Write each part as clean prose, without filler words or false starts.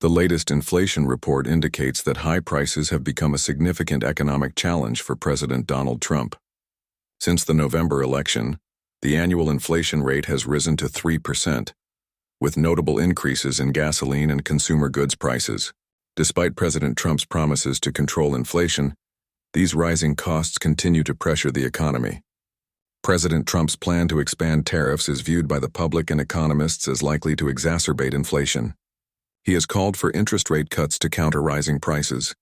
The latest inflation report indicates that high prices have become a significant economic challenge for President Donald Trump. Since the November election, the annual inflation rate has risen to 3%, with notable increases in gasoline and consumer goods prices. Despite President Trump's promises to control inflation, these rising costs continue to pressure the economy. President Trump's plan to expand tariffs is viewed by the public and economists as likely to exacerbate inflation. He has called for interest rate cuts to counter rising prices,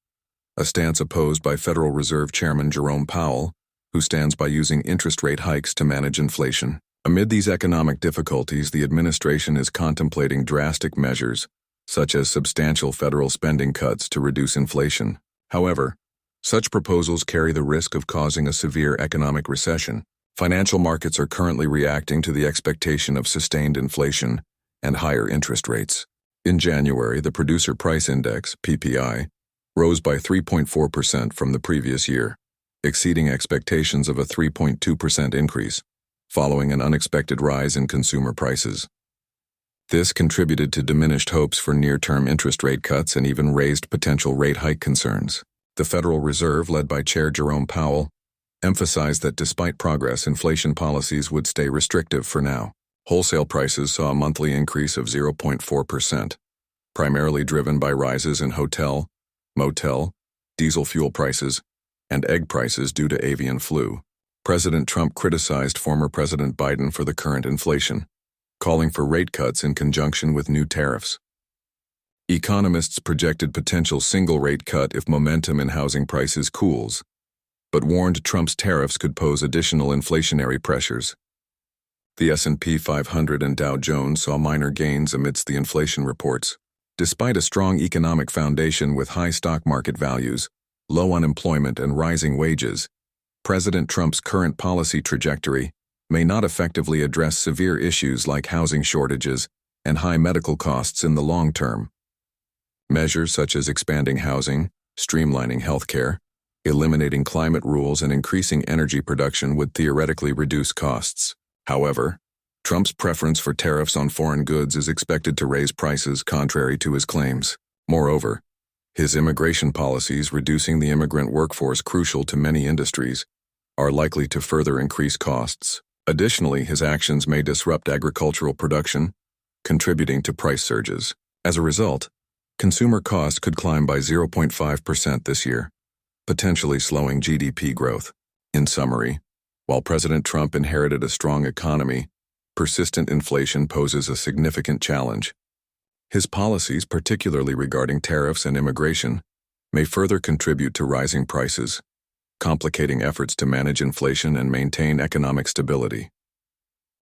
a stance opposed by Federal Reserve Chairman Jerome Powell, who stands by using interest rate hikes to manage inflation. Amid these economic difficulties, the administration is contemplating drastic measures, such as substantial federal spending cuts to reduce inflation. However, such proposals carry the risk of causing a severe economic recession. Financial markets are currently reacting to the expectation of sustained inflation and higher interest rates. In January, the Producer Price Index, PPI, rose by 3.4% from the previous year, exceeding expectations of a 3.2% increase, following an unexpected rise in consumer prices. This contributed to diminished hopes for near-term interest rate cuts and even raised potential rate hike concerns. The Federal Reserve, led by Chair Jerome Powell, emphasized that despite progress, inflation policies would stay restrictive for now. Wholesale prices saw a monthly increase of 0.4%, primarily driven by rises in hotel, motel, diesel fuel prices, and egg prices due to avian flu. President Trump criticized former President Biden for the current inflation, calling for rate cuts in conjunction with new tariffs. Economists projected potential single rate cut if momentum in housing prices cools, but warned Trump's tariffs could pose additional inflationary pressures. The S&P 500 and Dow Jones saw minor gains amidst the inflation reports. Despite a strong economic foundation with high stock market values, low unemployment, and rising wages, President Trump's current policy trajectory may not effectively address severe issues like housing shortages and high medical costs in the long term. Measures such as expanding housing, streamlining healthcare, eliminating climate rules, and increasing energy production would theoretically reduce costs. However, Trump's preference for tariffs on foreign goods is expected to raise prices contrary to his claims. Moreover, his immigration policies, reducing the immigrant workforce crucial to many industries, are likely to further increase costs. Additionally, his actions may disrupt agricultural production, contributing to price surges. As a result, consumer costs could climb by 0.5% this year, potentially slowing GDP growth. In summary, while President Trump inherited a strong economy, persistent inflation poses a significant challenge. His policies, particularly regarding tariffs and immigration, may further contribute to rising prices, complicating efforts to manage inflation and maintain economic stability.